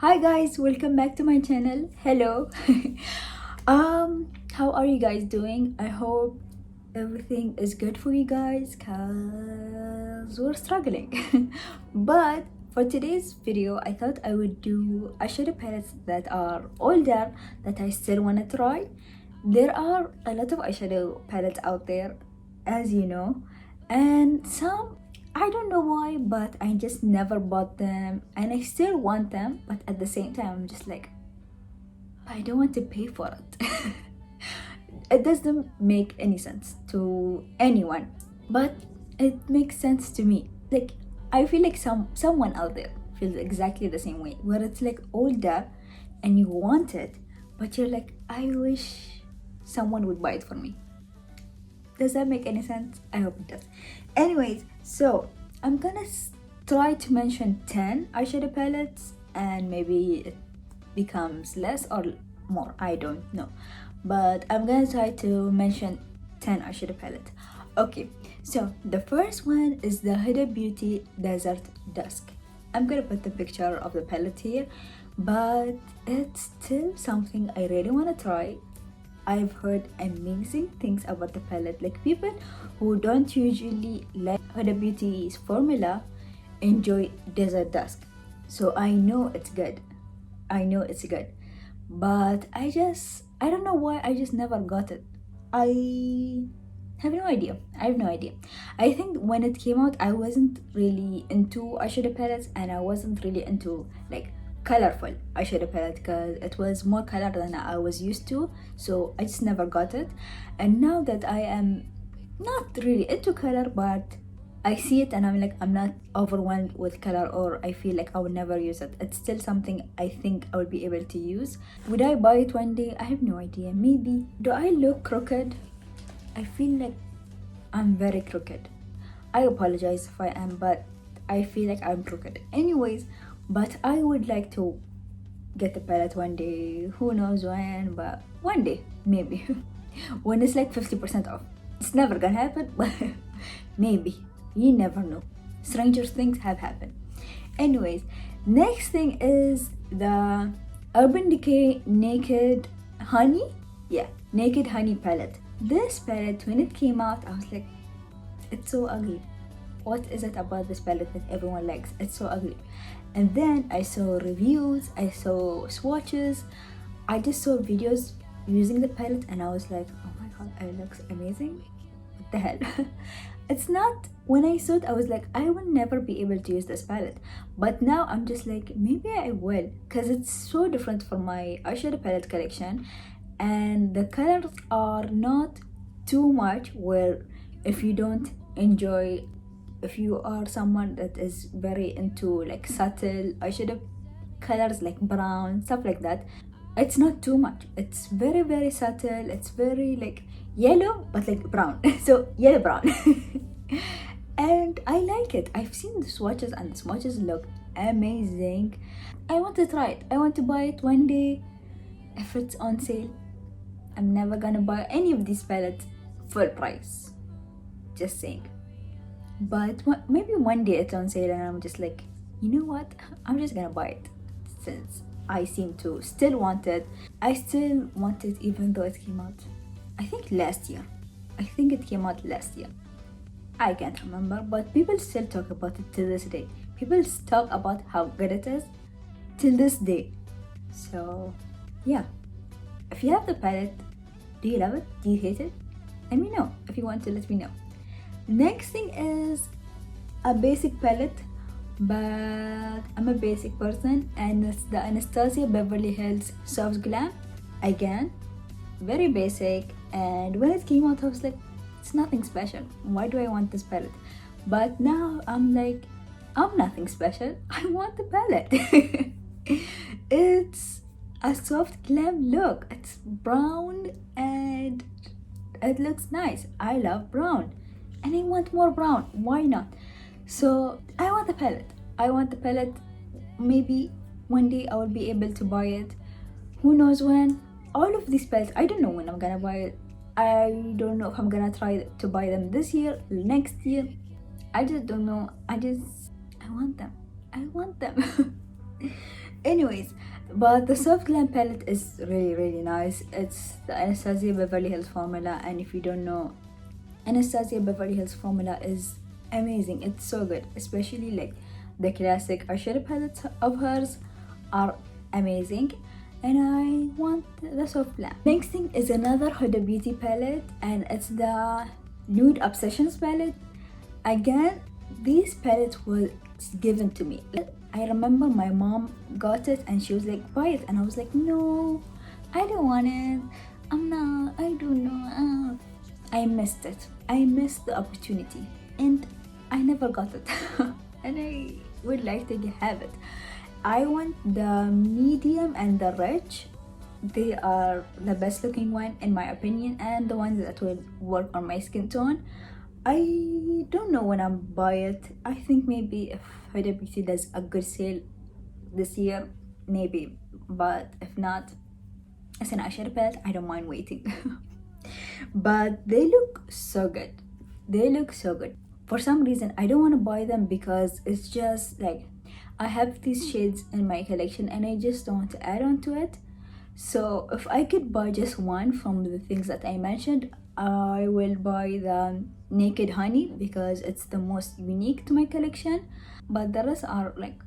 Hi guys, welcome back to my channel. Hello. How are you guys doing? I hope everything is good for you guys cause we're struggling. But for today's video, I thought I would do eyeshadow palettes that are older that I still want to try. There are a lot of eyeshadow palettes out there, as you know, and some I don't know why, but I just never bought them and I still want them, but at the same time, I'm just like, I don't want to pay for it. It doesn't make any sense to anyone, but it makes sense to me. Like, I feel like someone out there feels exactly the same way, where it's like older and you want it, but you're like, I wish someone would buy it for me. Does that make any sense? I hope it does. Anyways, so I'm gonna try to mention 10 eyeshadow palettes and maybe it becomes less or more, I don't know. But I'm gonna try to mention 10 eyeshadow palettes. Okay, so the first one is the Huda Beauty Desert Dusk. I'm gonna put the picture of the palette here, but it's still something I really wanna try. I've heard amazing things about the palette. Like, people who don't usually like Huda Beauty's formula enjoy Desert Dusk. So I know it's good. I know it's good. But I don't know why I just never got it. I have no idea. I think when it came out, I wasn't really into eyeshadow palettes and I wasn't really into like colorful eyeshadow palette because it was more color than I was used to, so I just never got it. And now that I am not really into color, but I see it and I'm like, I'm not overwhelmed with color or I feel like I would never use it. It's still something I think I would be able to use. Would I buy it one day? I have no idea. Maybe. Do I look crooked? I feel like I'm very crooked. I apologize if I am, but I feel like I'm crooked. Anyways, but I would like to get the palette one day. Who knows when, but one day, maybe. When it's like 50% off. It's never gonna happen, but maybe. You never know. Stranger things have happened. Anyways, next thing is the Urban Decay Naked Honey. Yeah, Naked Honey palette. This palette, when it came out, I was like, it's so ugly. What is it about this palette that everyone likes? It's so ugly. And then I saw reviews, I saw swatches, I just saw videos using the palette and I was like, oh my god, it looks amazing. What the hell? It's not, when I saw it, I was like, I will never be able to use this palette. But now I'm just like, maybe I will, because it's so different from my eyeshadow palette collection. And the colors are not too much where if you don't enjoy, if you are someone that is very into like subtle eyeshadow colors like brown, stuff like that, it's not too much. It's very, very subtle. It's very like yellow, but like brown. So yellow brown. And I like it. I've seen the swatches and the swatches look amazing. I want to try it. I want to buy it one day if it's on sale. I'm never gonna buy any of these palettes full price. Just saying. But maybe one day it's on sale and I'm just like, you know what? I'm just gonna buy it since I seem to still want it. I still want it even though it came out, I think last year. I think it came out last year. I can't remember, but people still talk about it to this day. People talk about how good it is till this day. So yeah, if you have the palette, do you love it? Do you hate it? Let me know. If you want to, let me know. Next thing is a basic palette, but I'm a basic person, and it's the Anastasia Beverly Hills Soft Glam. Again, very basic, and when it came out I was like, it's nothing special. Why do I want this palette? But now I'm like, I'm nothing special. I want the palette. It's a soft glam look. It's brown and it looks nice. I love brown and I want more brown. Why not? So I want the palette. Maybe one day I will be able to buy it. Who knows when? All of these palettes, I don't know when I'm gonna buy it. I don't know if I'm gonna try to buy them this year, next year. I just don't know. I want them. Anyways, but the soft glam palette is really nice. It's the Anastasia Beverly Hills formula, and if you don't know, Anastasia Beverly Hills formula is amazing. It's so good, especially like the classic eyeshadow palettes of hers are amazing, and I want the soft glam. Next thing is another Huda Beauty palette, and it's the Nude Obsessions palette. Again, this palette was given to me. I remember my mom got it and she was like, buy it, and I was like, no, I don't want it. I don't know. I missed it. I missed the opportunity and I never got it. And I would like to have it. I want the medium and the rich. They are the best looking one in my opinion, and the ones that will work on my skin tone. I don't know when I'll buy it. I think maybe if Huda Beauty does a good sale this year, maybe. But if not, as an eyeshadow palette, I don't mind waiting. But they look so good. They look so good. For some reason, I don't want to buy them because it's just like I have these shades in my collection and I just don't want to add on to it. So if I could buy just one from the things that I mentioned, I will buy the Naked Honey because it's the most unique to my collection. But the rest are like,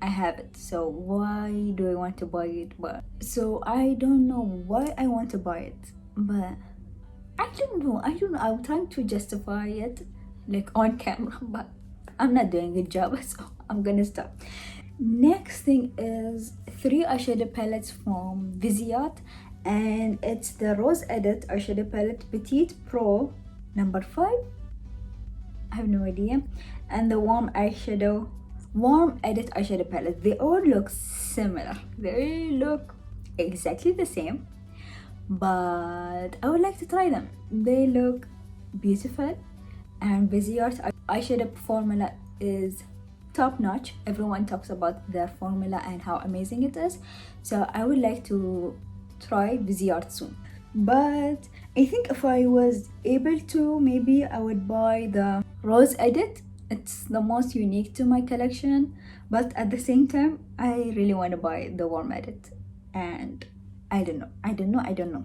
I have it, so why do I want to buy it? But so I don't know why I want to buy it, but I don't know. I'm trying to justify it like on camera, but I'm not doing a good job, so I'm gonna stop. Next thing is 3 eyeshadow palettes from Viseart, and it's the Rose Edit eyeshadow palette Petite Pro number 5. I have no idea. And the Warm Edit eyeshadow palette. They all look similar. They look exactly the same, but I would like to try them. They look beautiful, and Viseart's eyeshadow formula is top notch. Everyone talks about their formula and how amazing it is, so I would like to try Viseart soon. But I think if I was able to, maybe I would buy the Rose Edit. It's the most unique to my collection, but at the same time I really want to buy the Warm Edit, and I don't know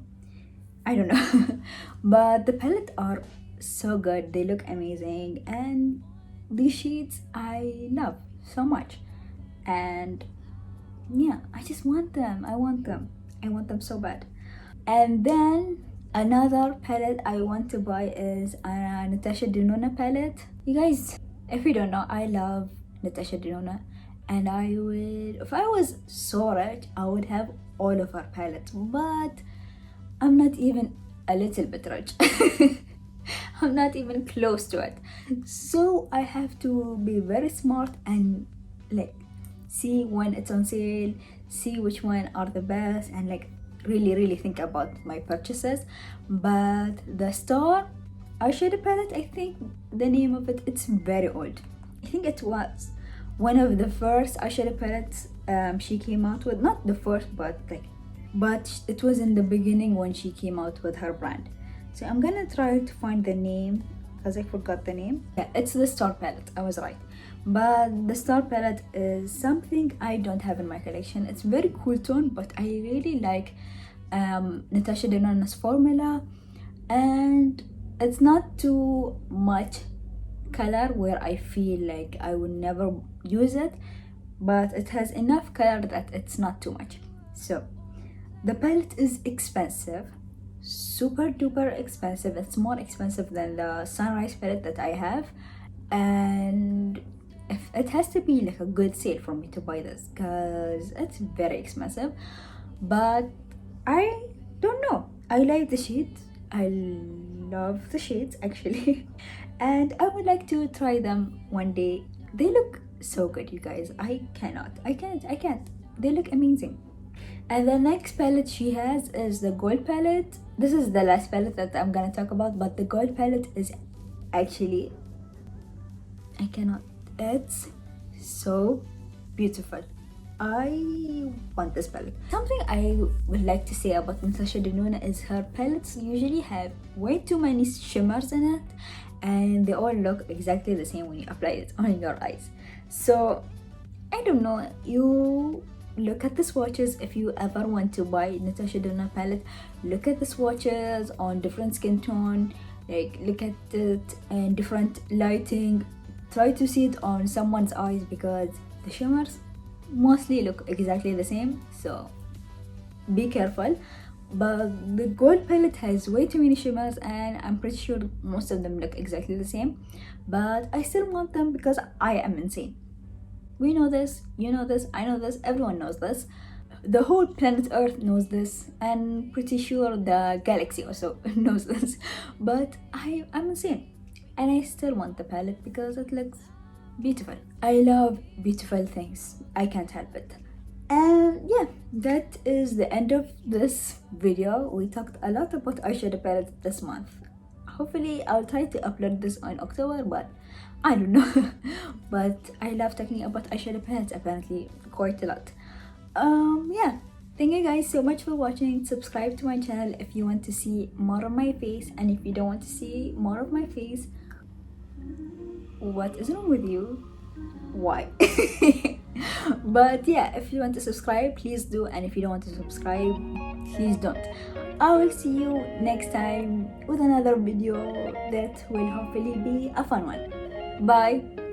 but the palettes are so good. They look amazing, and these shades I love so much, and yeah, I just want them. I want them so bad. And then another palette I want to buy is a Natasha Denona palette. You guys, if you don't know, I love Natasha Denona, and I would, if I was so rich, I would have all of her palettes, but I'm not even a little bit rich. I'm not even close to it, so I have to be very smart and like see when it's on sale, see which one are the best, and like really think about my purchases. But the Star eyeshadow palette, I think the name of it, it's very old. I think it was one of the first eyeshadow palettes she came out with. Not the first, but it was in the beginning when she came out with her brand. So I'm gonna try to find the name because I forgot the name. Yeah, it's the Star palette, I was right. But the Star palette is something I don't have in my collection. It's very cool tone, but I really like Natasha Denona's formula, and it's not too much color where I feel like I would never use it, but it has enough color that it's not too much. So the palette is expensive, super duper expensive. It's more expensive than the Sunrise palette that I have, and if it has to be like a good sale for me to buy this because it's very expensive. But I don't know, I like the shades. I love the shades actually. And I would like to try them one day. They look so good, you guys. I can't. They look amazing. And the next palette she has is the Gold palette. This is the last palette that I'm gonna talk about, but the Gold palette is actually, I cannot, it's so beautiful. I want this palette. Something I would like to say about Natasha Denona is her palettes usually have way too many shimmers in it, and they all look exactly the same when you apply it on your eyes. So I don't know, you look at the swatches. If you ever want to buy Natasha Denona palette, look at the swatches on different skin tone, like look at it and different lighting, try to see it on someone's eyes, because the shimmers mostly look exactly the same, so be careful. But the gold palette has way too many shimmers, and I'm pretty sure most of them look exactly the same, but I still want them because I am insane. We know this, you know this, I know this, everyone knows this. The whole planet Earth knows this, and pretty sure the galaxy also knows this. But I'm insane, and I still want the palette because it looks beautiful. I love beautiful things, I can't help it. And yeah, that is the end of this video. We talked a lot about eyeshadow palettes this month. Hopefully I'll try to upload this on October, but I don't know. But I love talking about eyeshadow palettes apparently quite a lot. Yeah, thank you guys so much for watching. Subscribe to my channel if you want to see more of my face, and if you don't want to see more of my face, what is wrong with you? Why? But yeah, if you want to subscribe, please do, and if you don't want to subscribe, please don't. I will see you next time with another video that will hopefully be a fun one. Bye.